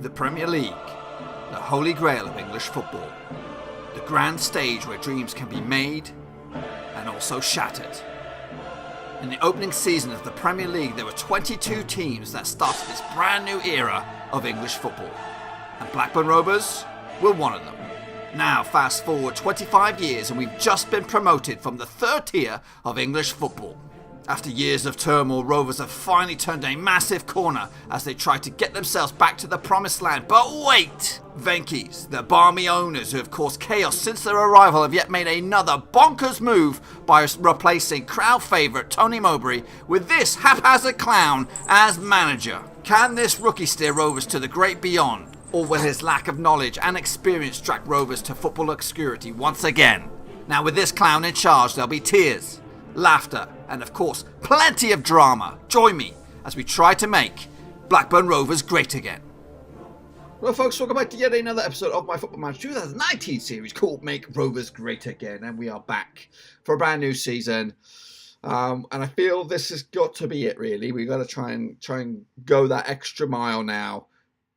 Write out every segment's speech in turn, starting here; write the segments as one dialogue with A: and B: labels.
A: The Premier League, the holy grail of English football. The grand stage where dreams can be made and also shattered. In the opening season of the Premier League, there were 22 teams that started this brand new era of English football. And Blackburn Rovers were one of them. Now, fast forward 25 years and we've just been promoted from the third tier of English football. After years of turmoil, Rovers have finally turned a massive corner as they try to get themselves back to the promised land. But wait! Venky's, the balmy owners who have caused chaos since their arrival, have yet made another bonkers move by replacing crowd favourite Tony Mowbray with this haphazard clown as manager. Can this rookie steer Rovers to the great beyond? Or will his lack of knowledge and experience drag Rovers to football obscurity once again? Now with this clown in charge, there'll be tears, laughter, and of course, plenty of drama. Join me as we try to make Blackburn Rovers great again. Well, folks, welcome back to yet another episode of my Football Manager 2019 series called Make Rovers Great Again. And we are back for a brand new season. And I feel this has got to be it, really. We've got to try and go that extra mile now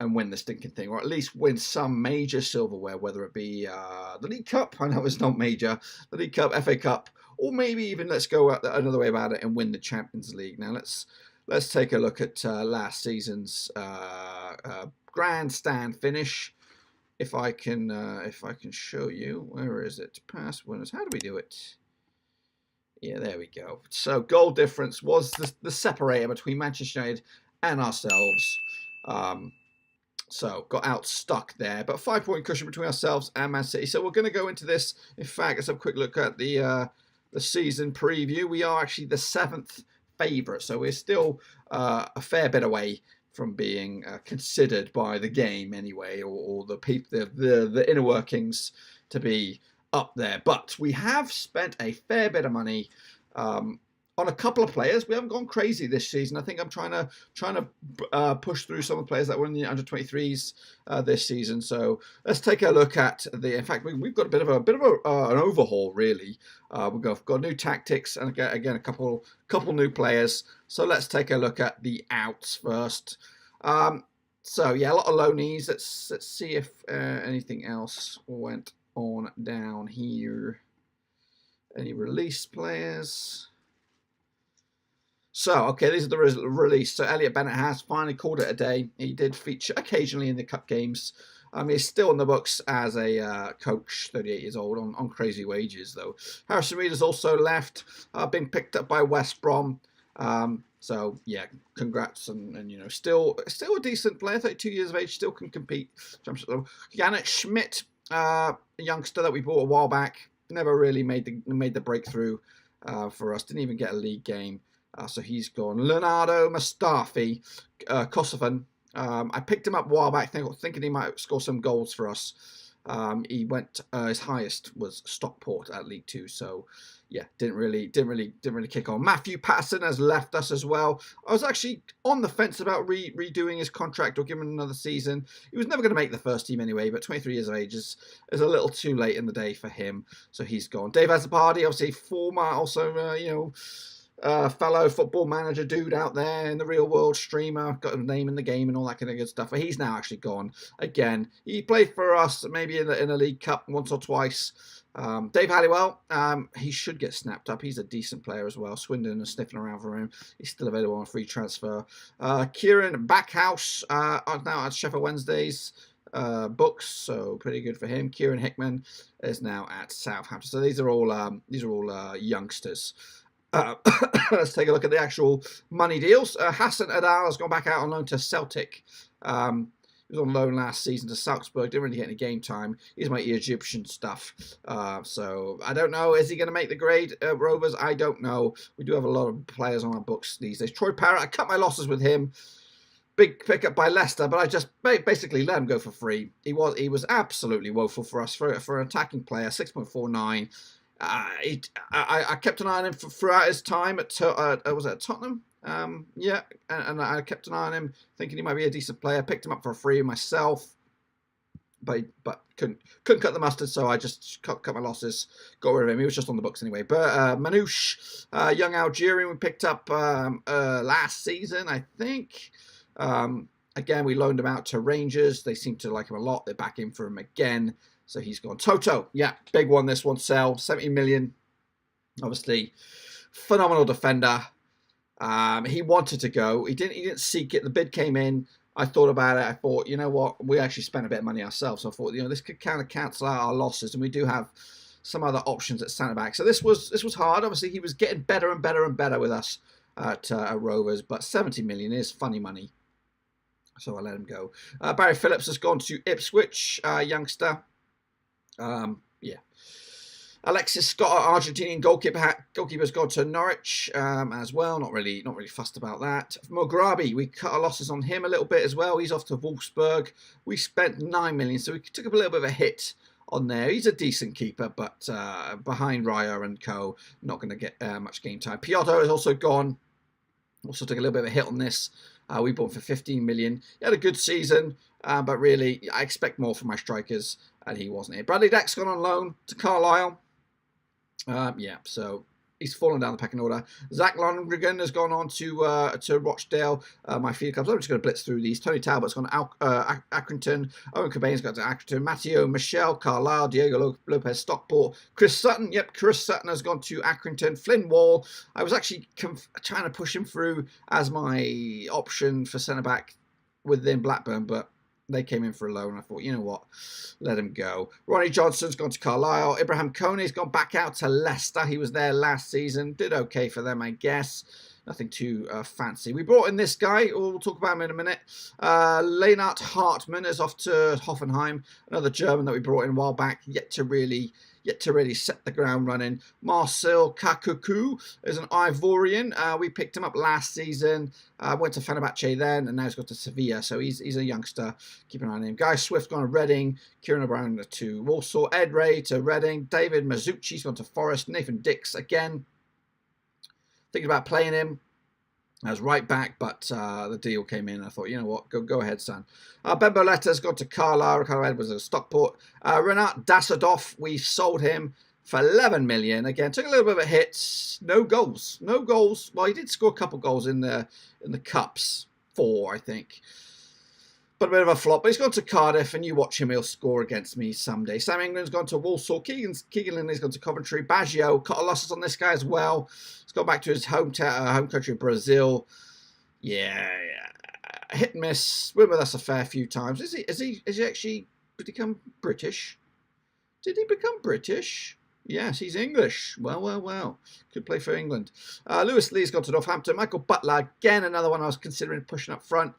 A: and win the stinking thing, or at least win some major silverware, whether it be the League Cup. I know it's not major. The League Cup, FA Cup, or maybe even let's go another way about it and win the Champions League. Now let's take a look at last season's grandstand finish. If I can show you, where is it? Past winners. How do we do it? Yeah, there we go. So goal difference was the separator between Manchester United and ourselves. So got out stuck there, but 5-point cushion between ourselves and Man City. So we're going to go into this. In fact, let's have a quick look at the season preview. We are actually the 7th favourite, so we're still a fair bit away from being considered by the game anyway, or the inner workings to be up there. But we have spent a fair bit of money on a couple of players. We haven't gone crazy this season. I think I'm trying to push through some of the players that were in the under 23s this season. So let's take a look at in fact, we've got a bit of an overhaul really. We've got new tactics and again a couple new players. So let's take a look at the outs first. So yeah, a lot of loanees. Let's see if anything else went on down here. Any release players? So, okay, these are the release. So, Elliot Bennett has finally called it a day. He did feature occasionally in the cup games. He's still in the books as a coach, 38 years old, on crazy wages, though. Harrison Reed has also left, been picked up by West Brom. So, yeah, congrats. And you know, still a decent player, 32 years of age, still can compete. Janet Schmidt, a youngster that we bought a while back, never really made the breakthrough for us. Didn't even get a league game. So he's gone. Leonardo Mustafi, Kosovan. I picked him up a while back, thinking he might score some goals for us. He went. His highest was Stockport at League Two. So yeah, didn't really kick on. Matthew Patterson has left us as well. I was actually on the fence about redoing his contract or giving him another season. He was never going to make the first team anyway. But 23 years of age is a little too late in the day for him. So he's gone. Dave Azzopardi, obviously former, also fellow football manager dude out there in the real world, streamer, got a name in the game and all that kind of good stuff. But he's now actually gone again. He played for us maybe in a League Cup once or twice. Dave Halliwell, he should get snapped up. He's a decent player as well. Swindon is sniffing around for him. He's still available on a free transfer. Kieran Backhouse, now at Sheffield Wednesday's books, so pretty good for him. Kieran Hickman is now at Southampton. So these are all youngsters. Let's take a look at the actual money deals. Hassan Adal has gone back out on loan to Celtic. He was on loan last season to Salzburg. Didn't really get any game time. He's my Egyptian stuff. So I don't know. Is he going to make the grade, Rovers? I don't know. We do have a lot of players on our books these days. Troy Parrott, I cut my losses with him. Big pickup by Leicester, but I just basically let him go for free. He was absolutely woeful for us for an attacking player. 6.49. I kept an eye on him throughout his time at was it at Tottenham? Yeah, and I kept an eye on him, thinking he might be a decent player. Picked him up for free myself, but couldn't cut the mustard, so I just cut my losses, got rid of him. He was just on the books anyway. But Manouche, young Algerian, we picked up last season, I think. Again, we loaned him out to Rangers. They seem to like him a lot. They're back in for him again. So he's gone. Toto, yeah, big one. This one, sell 70 million. Obviously, phenomenal defender. He wanted to go. He didn't seek it. The bid came in. I thought about it. I thought, you know what? We actually spent a bit of money ourselves. So I thought, this could kind of cancel out our losses, and we do have some other options at centre back. So this was hard. Obviously, he was getting better and better and better with us at Rovers, but 70 million is funny money. So I let him go. Barry Phillips has gone to Ipswich, youngster. Yeah. Alexis Scott, Argentinian goalkeeper's gone to Norwich as well. Not really fussed about that. Mugrabi, we cut our losses on him a little bit as well. He's off to Wolfsburg. We spent 9 million, so we took a little bit of a hit on there. He's a decent keeper, but behind Raya and co, not going to get much game time. Piotr is also gone. Also took a little bit of a hit on this. We bought him for 15 million. He had a good season, but really, I expect more from my strikers, and he wasn't here. Bradley Dack's gone on loan to Carlisle. Yeah, so he's fallen down the pecking order. Zach Lundgren has gone on to Rochdale. My feed clubs. I'm just going to blitz through these. Tony Talbot's gone to Accrington. Owen Cobain's got to Accrington. Matteo Michel, Carlisle. Diego Lopez, Stockport. Chris Sutton. Yep, Chris Sutton has gone to Accrington. Flynn Wall. I was actually trying to push him through as my option for centre back within Blackburn, but they came in for a loan. I thought, you know what, let him go. Ronnie Johnson's gone to Carlisle. Ibrahim Kone's gone back out to Leicester. He was there last season. Did okay for them, I guess. Nothing too fancy. We brought in this guy. We'll talk about him in a minute. Leinart Hartmann is off to Hoffenheim. Another German that we brought in a while back. Yet to really set the ground running. Marcel Kakuku is an Ivorian. We picked him up last season. Went to Fenerbahce then, and now he's got to Sevilla. So he's a youngster. Keep an eye on him. Guy Swift gone to Reading. Kieran O'Brien to Walsall. Ed Ray to Reading. David Mazzucci's gone to Forest. Nathan Dix again. Thinking about playing him as right back, but the deal came in. I thought, you know what, go ahead, son. Ben Boletta's gone to Carlisle. Ricardo Edwards at Stockport. Renat Dasadov, we sold him for 11 million. Again, took a little bit of a hit. No goals. Well, he did score a couple goals in the cups. 4, I think. But a bit of a flop. But he's gone to Cardiff, and you watch him, he'll score against me someday. Sam England's gone to Walsall. Keegan Lindley's gone to Coventry. Baggio, cut a losses on this guy as well. He's gone back to his home country, Brazil. Yeah. Hit and miss. Been with us a fair few times. Is he actually become British? Did he become British? Yes, he's English. Well. Could play for England. Lewis Lee's gone to Northampton. Michael Butler, again, another one I was considering pushing up front.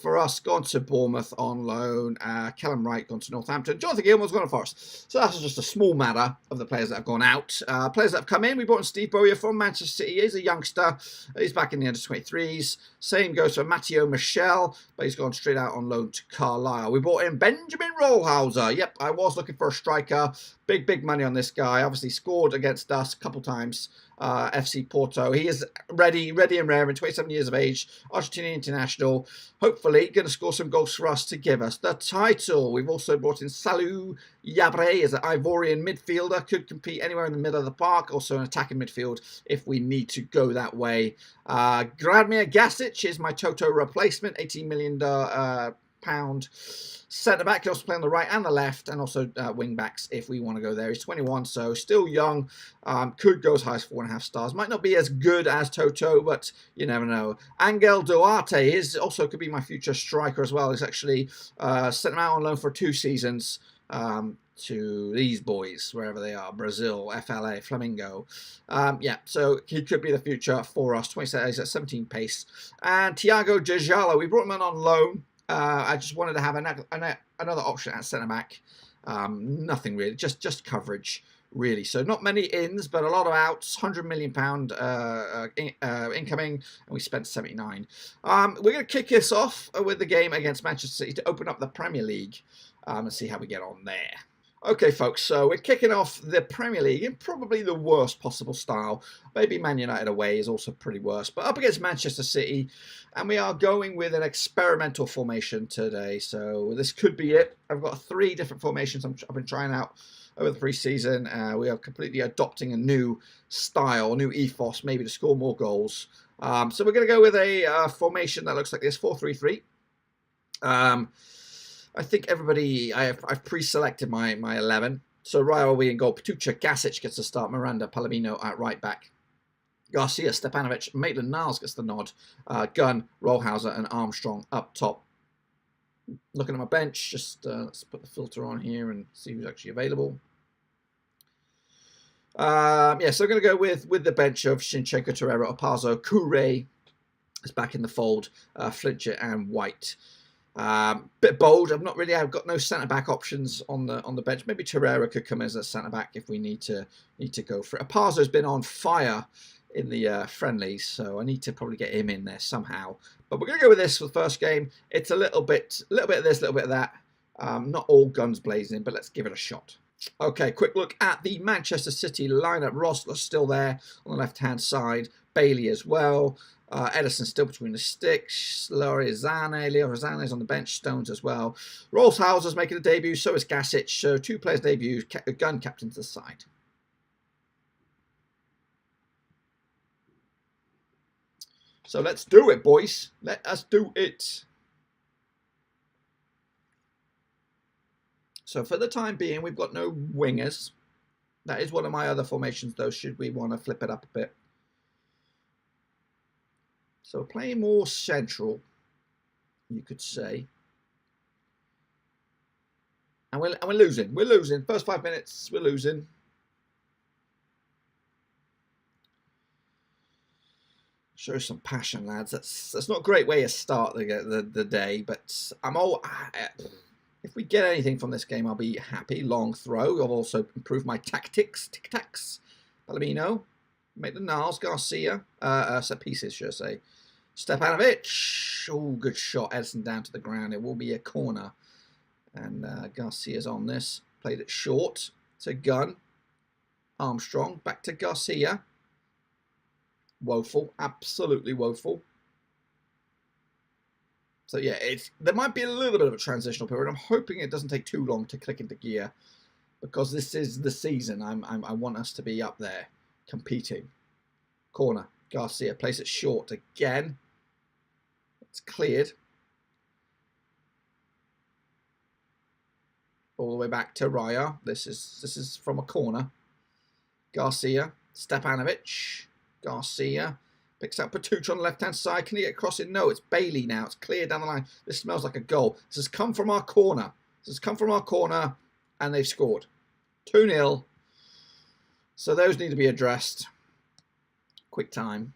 A: For us, gone to Bournemouth on loan. Callum Wright gone to Northampton. Jonathan Gilmour's gone to Forest. So that's just a small matter of the players that have gone out. Players that have come in, we brought in Steve Bowyer from Manchester City. He's a youngster. He's back in the under-23s. Same goes for Matteo Michel, but he's gone straight out on loan to Carlisle. We brought in Benjamin Rollhauser. Yep, I was looking for a striker. Big money on this guy. Obviously scored against us a couple times. FC Porto. He is ready and raring, 27 years of age, Argentinian international. Hopefully going to score some goals for us to give us the title. We've also brought in Salou Yabre as an Ivorian midfielder. Could compete anywhere in the middle of the park. Also an attacking midfield if we need to go that way. Gradmir Gasic is my Toto replacement, $18 million pound centre back. Can also play on the right and the left, and also wing backs if we want to go there. He's 21, so still young. Could go as high as 4.5 stars. Might not be as good as Toto, but you never know. Angel Duarte also could be my future striker as well. He's actually sent him out on loan for 2 seasons to these boys, wherever they are, Brazil, FLA, Flamengo. Yeah, so he could be the future for us. 27, he's at 17 pace. And Thiago Djala, we brought him in on loan. I just wanted to have another option at centre back. Nothing really, just coverage really. So not many ins, but a lot of outs. £100 million incoming, and we spent 79. We're going to kick this off with the game against Manchester City to open up the Premier League and see how we get on there. Okay, folks, so we're kicking off the Premier League in probably the worst possible style. Maybe Man United away is also pretty worse, but up against Manchester City, and we are going with an experimental formation today. So this could be it. I've got 3 different formations I've been trying out over the pre-season. We are completely adopting a new style, new ethos, maybe to score more goals. So we're going to go with a formation that looks like this, 4-3-3. I think everybody, I've pre-selected my 11. So Raya will be in goal. Patucha, Gasic gets the start. Miranda, Palomino at right back. Garcia, Stepanovic, Maitland-Niles gets the nod. Gunn, Rollhauser, and Armstrong up top. Looking at my bench, just let's put the filter on here and see who's actually available. Yeah, so I'm going to go with the bench of Shinchenko, Torreira, Opazo, Kure is back in the fold, Flincher and White. Bit bold. I've got no centre back options on the bench. Maybe Torreira could come as a centre back if we need to go for it. Opazo's been on fire in the friendlies, so I need to probably get him in there somehow. But we're going to go with this for the first game. It's a little bit of this, a little bit of that. Not all guns blazing, but let's give it a shot. Okay, quick look at the Manchester City lineup. Ross still there on the left-hand side. Bailey as well. Edison still between the sticks. Leo Rosane is on the bench. Stones as well. Rollhauser's making a debut. So is Gasic. So 2 players debut. Gun captain to the side. So let's do it, boys. Let us do it. So for the time being, we've got no wingers. That is one of my other formations, though, should we want to flip it up a bit. So playing more central, you could say. And we're losing. We're losing. First 5 minutes, we're losing. Show some passion, lads. That's not a great way to start the day, but if we get anything from this game, I'll be happy. Long throw. I've also improved my tactics. Tic-tacs. Palomino. Maitland-Niles. Garcia. Set pieces, should I say. Stepanovic. Oh, good shot. Edison down to the ground. It will be a corner. And Garcia's on this. Played it short. To Gunn. Armstrong. Back to Garcia. Woeful. Absolutely woeful. So yeah, there might be a little bit of a transitional period. I'm hoping it doesn't take too long to click into gear, because this is the season. I want us to be up there competing. Corner. Garcia plays it short again. It's cleared. All the way back to Raya. This is from a corner. Garcia. Stepanovic. Garcia. Picks up Patucha on the left-hand side. Can he get across it? No, it's Bailey now. It's clear down the line. This smells like a goal. This has come from our corner. And they've scored. 2-0. So those need to be addressed. Quick time.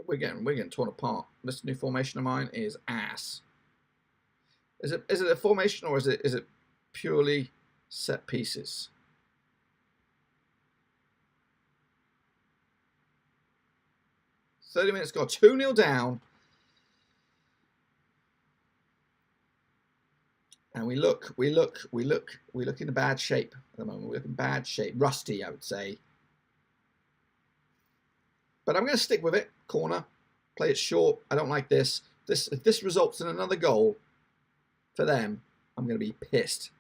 A: We're getting torn apart. This new formation of mine is ass. Is it a formation, or is it purely set pieces? .30 minutes gone. 2-0 down. And we look in a bad shape at the moment. We look in bad shape. Rusty, I would say. But I'm going to stick with it. Corner. Play it short. I don't like this. If this results in another goal for them, I'm going to be pissed.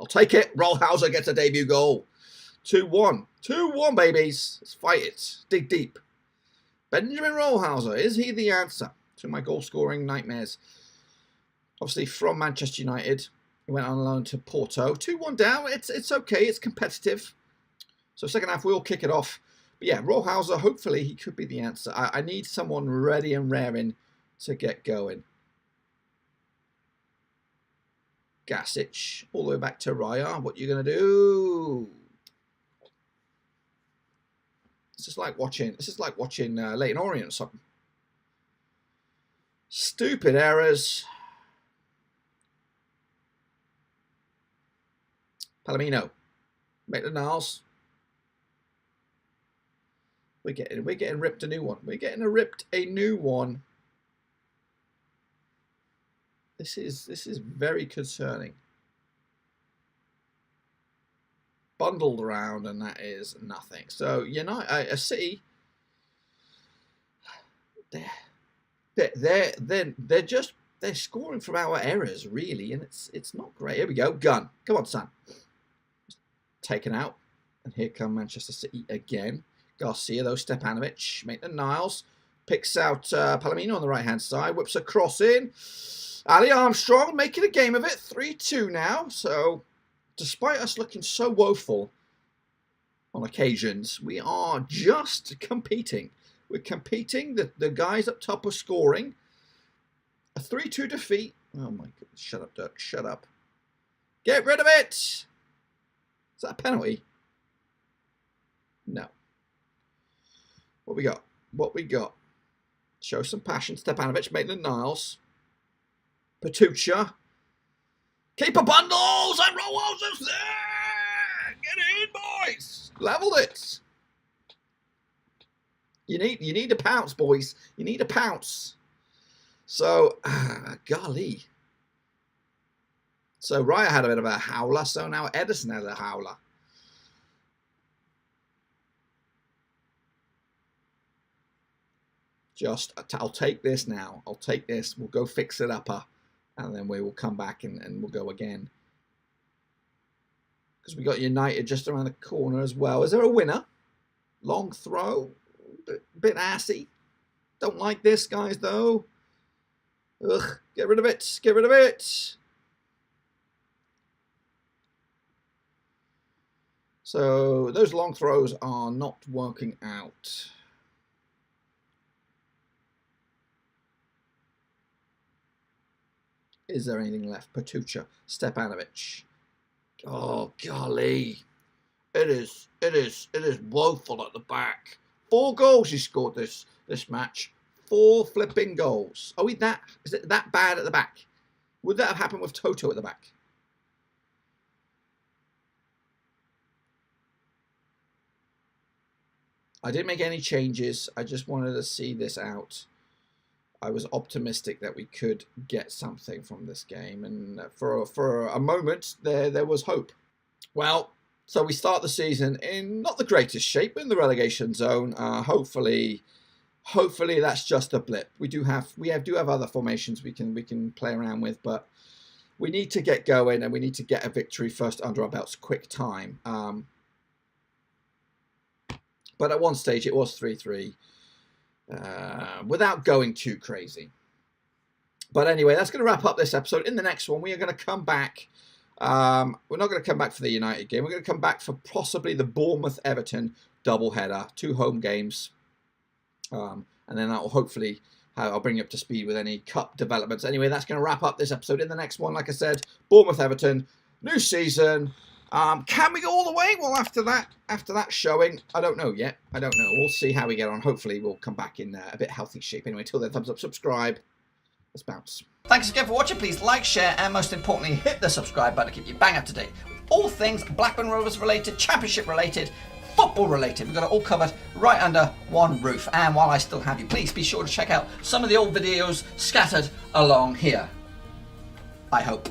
A: I'll take it. Rollhauser gets a debut goal. 2-1. 2-1, babies. Let's fight it. Dig deep. Benjamin Rollhauser. Is he the answer to my goal-scoring nightmares? Obviously from Manchester United. He went on loan to Porto. 2-1 down. It's okay. It's competitive. So second half, we'll kick it off. But yeah, Rollhauser, hopefully he could be the answer. I need someone ready and raring to get going. Gasic, all the way back to Raya. What are you going to do? This is like watching Leyton Orient or something. Stupid errors. Palomino. Maitland-Niles. We're getting ripped a new one. We're getting ripped a new one. This is very concerning. Bundled around, and that is nothing. So a City, they're scoring from our errors really, and it's not great. Here we go, Gunn. Come on, son. Taken out, and here come Manchester City again. Garcia, though, Stepanovic, Maitland-Niles. Picks out Palomino on the right-hand side. Whips a cross in. Ali Armstrong making a game of it. 3-2 now. So, despite us looking so woeful on occasions, we are just competing. We're competing. The guys up top are scoring. A 3-2 defeat. Oh, my goodness. Shut up, Dirk. Shut up. Get rid of it. Is that a penalty? No. What we got? What we got? Show some passion. Stepanovic, Maitland-Niles. Patucha. Keeper bundles and Rowosa's there. Get in, boys. Leveled it. You need a pounce, boys. You need a pounce. So, golly. So Raya had a bit of a howler. So now Edison has a howler. I'll take this now. I'll take this. We'll go fix it up, and then we will come back and we'll go again. Because we got United just around the corner as well. Is there a winner? Long throw. Bit assy. Don't like this, guys, though. Ugh. Get rid of it. Get rid of it. So those long throws are not working out. Is there anything left? Patucha, Stepanovic. Oh, golly. It is woeful at the back. 4 goals he scored this match. 4 flipping goals. Is it that bad at the back? Would that have happened with Toto at the back? I didn't make any changes. I just wanted to see this out. I was optimistic that we could get something from this game, and for a moment there was hope. Well, so we start the season in not the greatest shape, in the relegation zone. Hopefully that's just a blip. We do have other formations we can play around with, but we need to get going and we need to get a victory first under our belts quick time. But at one stage it was 3-3. Without going too crazy. But anyway, that's going to wrap up this episode. In the next one, we are going to come back. We're not going to come back for the United game. We're going to come back for possibly the Bournemouth-Everton doubleheader. 2 home games. And then that will hopefully, I'll bring you up to speed with any cup developments. Anyway, that's going to wrap up this episode. In the next one, like I said, Bournemouth-Everton, new season. Can we go all the way? Well, after that showing, I don't know yet. I don't know. We'll see how we get on. Hopefully, we'll come back in a bit healthy shape. Anyway, till then, thumbs up, subscribe. Let's bounce. Thanks again for watching. Please like, share, and most importantly, hit the subscribe button to keep you bang up to date with all things Blackburn Rovers related, Championship related, football related. We've got it all covered right under one roof. And while I still have you, please be sure to check out some of the old videos scattered along here. I hope.